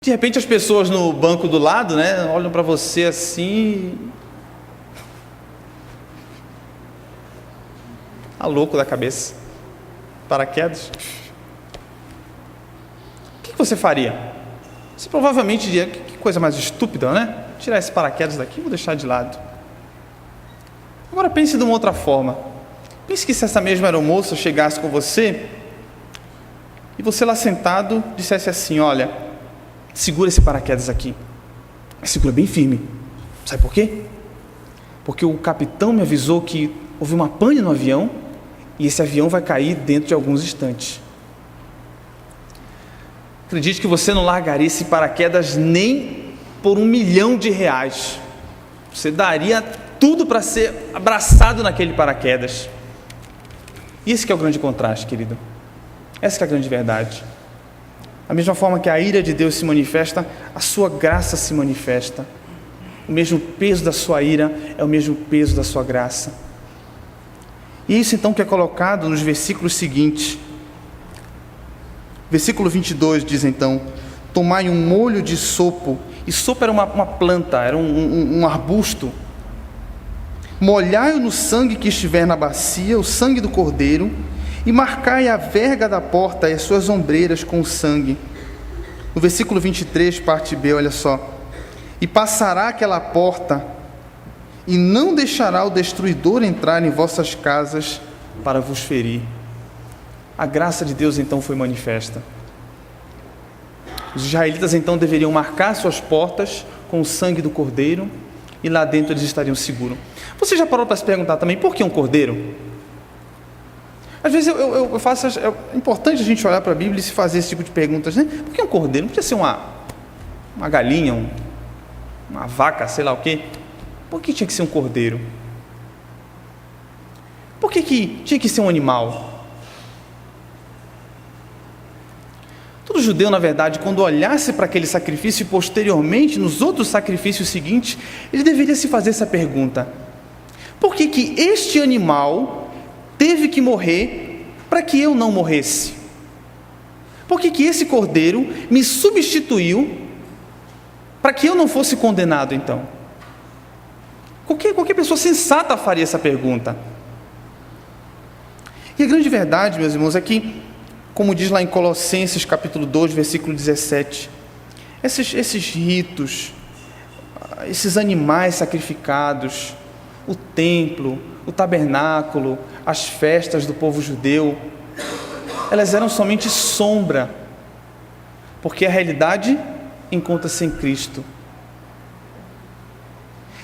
De repente as pessoas no banco do lado, né, olham para você assim, tá louco da cabeça, paraquedas. O que você faria? Você provavelmente diria, que coisa mais estúpida, né? Tirar esse paraquedas daqui, vou deixar de lado. Agora pense de uma outra forma. Pense que se essa mesma aeromoça chegasse com você e você lá sentado dissesse assim: olha, segura esse paraquedas aqui, segura bem firme. Sabe por quê? Porque o capitão me avisou que houve uma pane no avião e esse avião vai cair dentro de alguns instantes. Acredite que você não largaria esse paraquedas nem por R$1 milhão. Você daria tudo para ser abraçado naquele paraquedas. E esse que é o grande contraste, querido. Essa que é a grande verdade. Da mesma forma que a ira de Deus se manifesta, a sua graça se manifesta. O mesmo peso da sua ira é o mesmo peso da sua graça. E isso então que é colocado nos versículos seguintes. Versículo 22 diz então: tomai um molho de sopo. E sopo era uma planta, era um arbusto. Molhai-o no sangue que estiver na bacia, o sangue do cordeiro, e marcai a verga da porta e as suas ombreiras com o sangue. No versículo 23, parte B, olha só: e passará aquela porta, e não deixará o destruidor entrar em vossas casas para vos ferir. A graça de Deus então foi manifesta. Os israelitas então deveriam marcar suas portas com o sangue do cordeiro, e lá dentro eles estariam seguros. Você já parou para se perguntar também, por que um cordeiro? Às vezes eu faço, é importante a gente olhar para a Bíblia e se fazer esse tipo de perguntas, né? Por que um cordeiro? Não podia ser uma galinha, uma vaca, sei lá o quê. Por que tinha que ser um cordeiro? Por que tinha que ser um animal? Todo judeu, na verdade, quando olhasse para aquele sacrifício e posteriormente nos outros sacrifícios seguintes, ele deveria se fazer essa pergunta: por que este animal teve que morrer para que eu não morresse? Por que esse cordeiro me substituiu para que eu não fosse condenado então? Qualquer pessoa sensata faria essa pergunta. E a grande verdade, meus irmãos, é que, como diz lá em Colossenses capítulo 2, versículo 17, esses ritos, esses animais sacrificados, o templo, o tabernáculo, as festas do povo judeu, elas eram somente sombra, porque a realidade encontra-se em Cristo.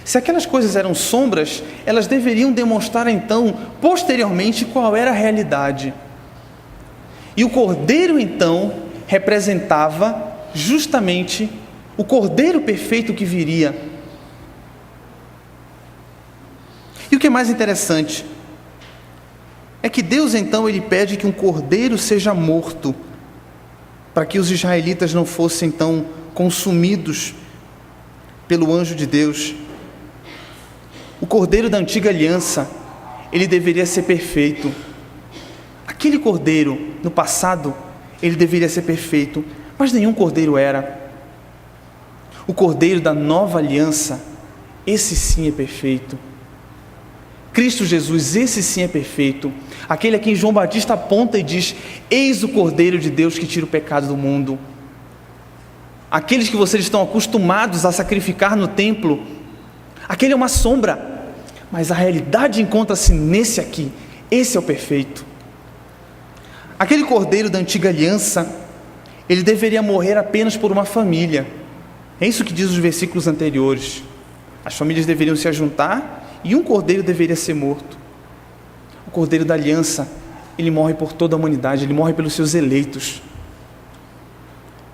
Se aquelas coisas eram sombras, elas deveriam demonstrar então, posteriormente, qual era a realidade. E o cordeiro então representava justamente o cordeiro perfeito que viria. E o que é mais interessante é que Deus então ele pede que um cordeiro seja morto, para que os israelitas não fossem então consumidos pelo anjo de Deus. O cordeiro da antiga aliança, ele deveria ser perfeito. Aquele cordeiro, no passado, ele deveria ser perfeito, mas nenhum cordeiro era. O cordeiro da nova aliança, esse sim é perfeito. Cristo Jesus, esse sim é perfeito. Aquele a quem João Batista aponta e diz: eis o Cordeiro de Deus que tira o pecado do mundo. Aqueles que vocês estão acostumados a sacrificar no templo, aquele é uma sombra, mas a realidade encontra-se nesse aqui. Esse é o perfeito. Aquele cordeiro da antiga aliança, ele deveria morrer apenas por uma família. É isso que diz os versículos anteriores. As famílias deveriam se ajuntar e um cordeiro deveria ser morto. O cordeiro da aliança, ele morre por toda a humanidade, ele morre pelos seus eleitos.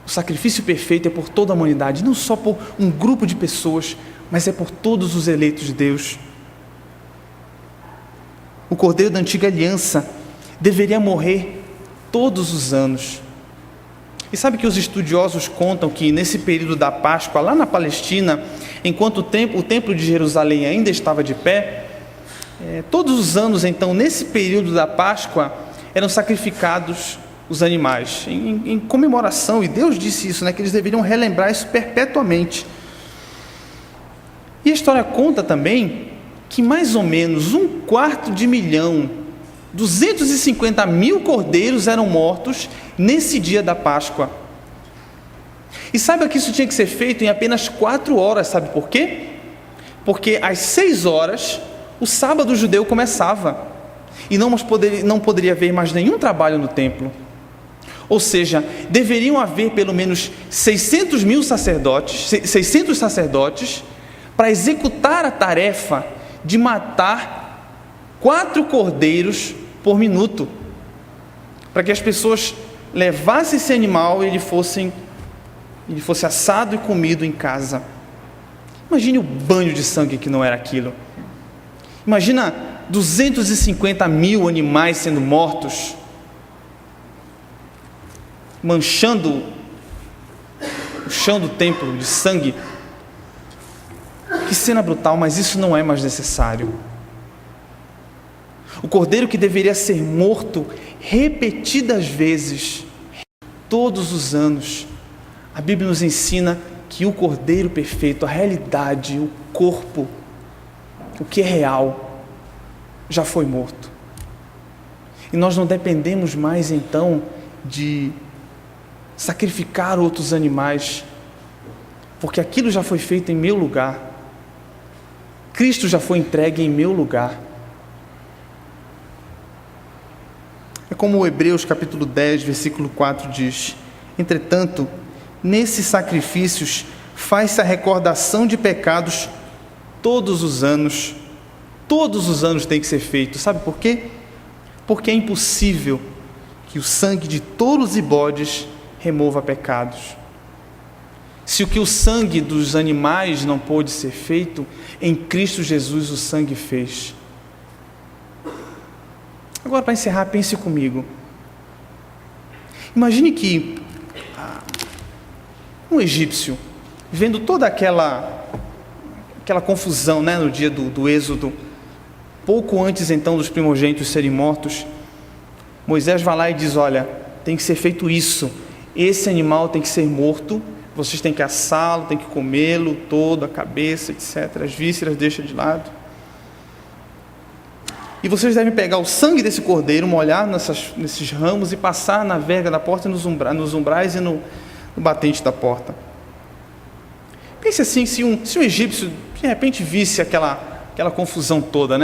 O sacrifício perfeito é por toda a humanidade, não só por um grupo de pessoas, mas é por todos os eleitos de Deus. O cordeiro da antiga aliança deveria morrer todos os anos. E sabe que os estudiosos contam que nesse período da Páscoa, lá na Palestina, enquanto o templo de Jerusalém ainda estava de pé, todos os anos então, nesse período da Páscoa, eram sacrificados os animais, em comemoração, e Deus disse isso, que eles deveriam relembrar isso perpetuamente. E a história conta também que mais ou menos 250 mil cordeiros eram mortos nesse dia da Páscoa. E saiba que isso tinha que ser feito em apenas 4 horas, sabe por quê? Porque às 6 horas o sábado judeu começava e não poderia haver mais nenhum trabalho no templo. Ou seja, deveriam haver pelo menos 600 sacerdotes para executar a tarefa de matar 4 cordeiros por minuto, para que as pessoas levassem esse animal e ele fosse assado e comido em casa. Imagine o banho de sangue que não era aquilo. Imagina 250 mil animais sendo mortos, manchando o chão do templo de sangue. Que cena brutal, mas isso não é mais necessário. O cordeiro que deveria ser morto repetidas vezes, todos os anos, a Bíblia nos ensina que o cordeiro perfeito, a realidade, o corpo, o que é real, já foi morto. E nós não dependemos mais então de sacrificar outros animais, porque aquilo já foi feito em meu lugar. Cristo já foi entregue em meu lugar. É como o Hebreus capítulo 10, versículo 4 diz: entretanto, nesses sacrifícios faz-se a recordação de pecados todos os anos. Todos os anos tem que ser feito. Sabe por quê? Porque é impossível que o sangue de touros e bodes remova pecados. Se o que o sangue dos animais não pôde ser feito, em Cristo Jesus o sangue fez. Agora, para encerrar, pense comigo. Imagine que um egípcio, vendo toda aquela confusão, no dia do Êxodo, pouco antes então dos primogênitos serem mortos, Moisés vai lá e diz: olha, tem que ser feito isso, esse animal tem que ser morto, vocês têm que assá-lo, têm que comê-lo todo, a cabeça, etc. As vísceras deixa de lado. E vocês devem pegar o sangue desse cordeiro, molhar nesses ramos e passar na verga da porta, nos umbrais e no batente da porta. Pense assim, se um egípcio de repente visse aquela confusão toda,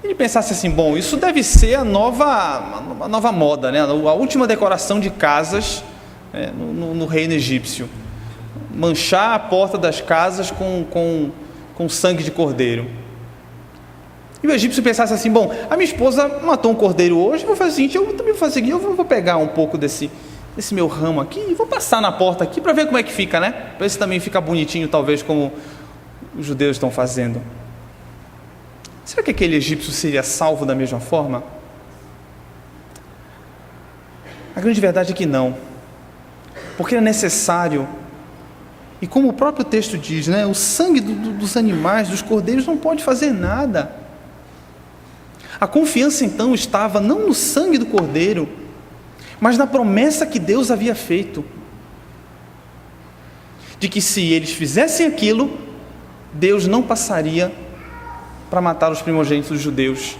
ele pensasse assim: bom, isso deve ser a nova moda, a última decoração de casas no reino egípcio, manchar a porta das casas com sangue de cordeiro. E o egípcio pensasse assim: bom, a minha esposa matou um cordeiro hoje, vou fazer o seguinte, eu também vou fazer o seguinte, eu vou pegar um pouco desse meu ramo aqui e vou passar na porta aqui para ver como é que fica, para ver se também fica bonitinho, talvez como os judeus estão fazendo. Será que aquele egípcio seria salvo da mesma forma? A grande verdade é que não, porque é necessário, e como o próprio texto diz, o sangue dos animais, dos cordeiros, não pode fazer nada. A confiança então estava não no sangue do cordeiro, mas na promessa que Deus havia feito, de que se eles fizessem aquilo, Deus não passaria para matar os primogênitos dos judeus.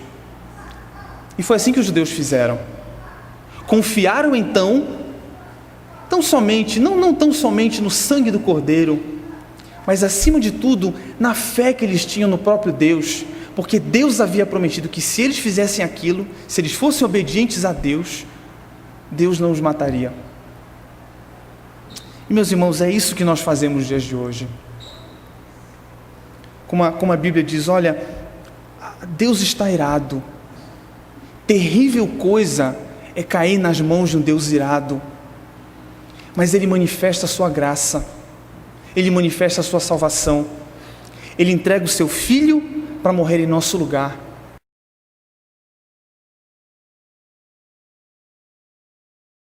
E foi assim que os judeus fizeram. Confiaram então, não tão somente no sangue do cordeiro, mas acima de tudo, na fé que eles tinham no próprio Deus, porque Deus havia prometido que se eles fizessem aquilo, se eles fossem obedientes a Deus, Deus não os mataria. E meus irmãos, é isso que nós fazemos nos dias de hoje. Como a Bíblia diz, olha, Deus está irado. Terrível coisa é cair nas mãos de um Deus irado, mas Ele manifesta a sua graça, Ele manifesta a sua salvação, Ele entrega o seu Filho para morrer em nosso lugar.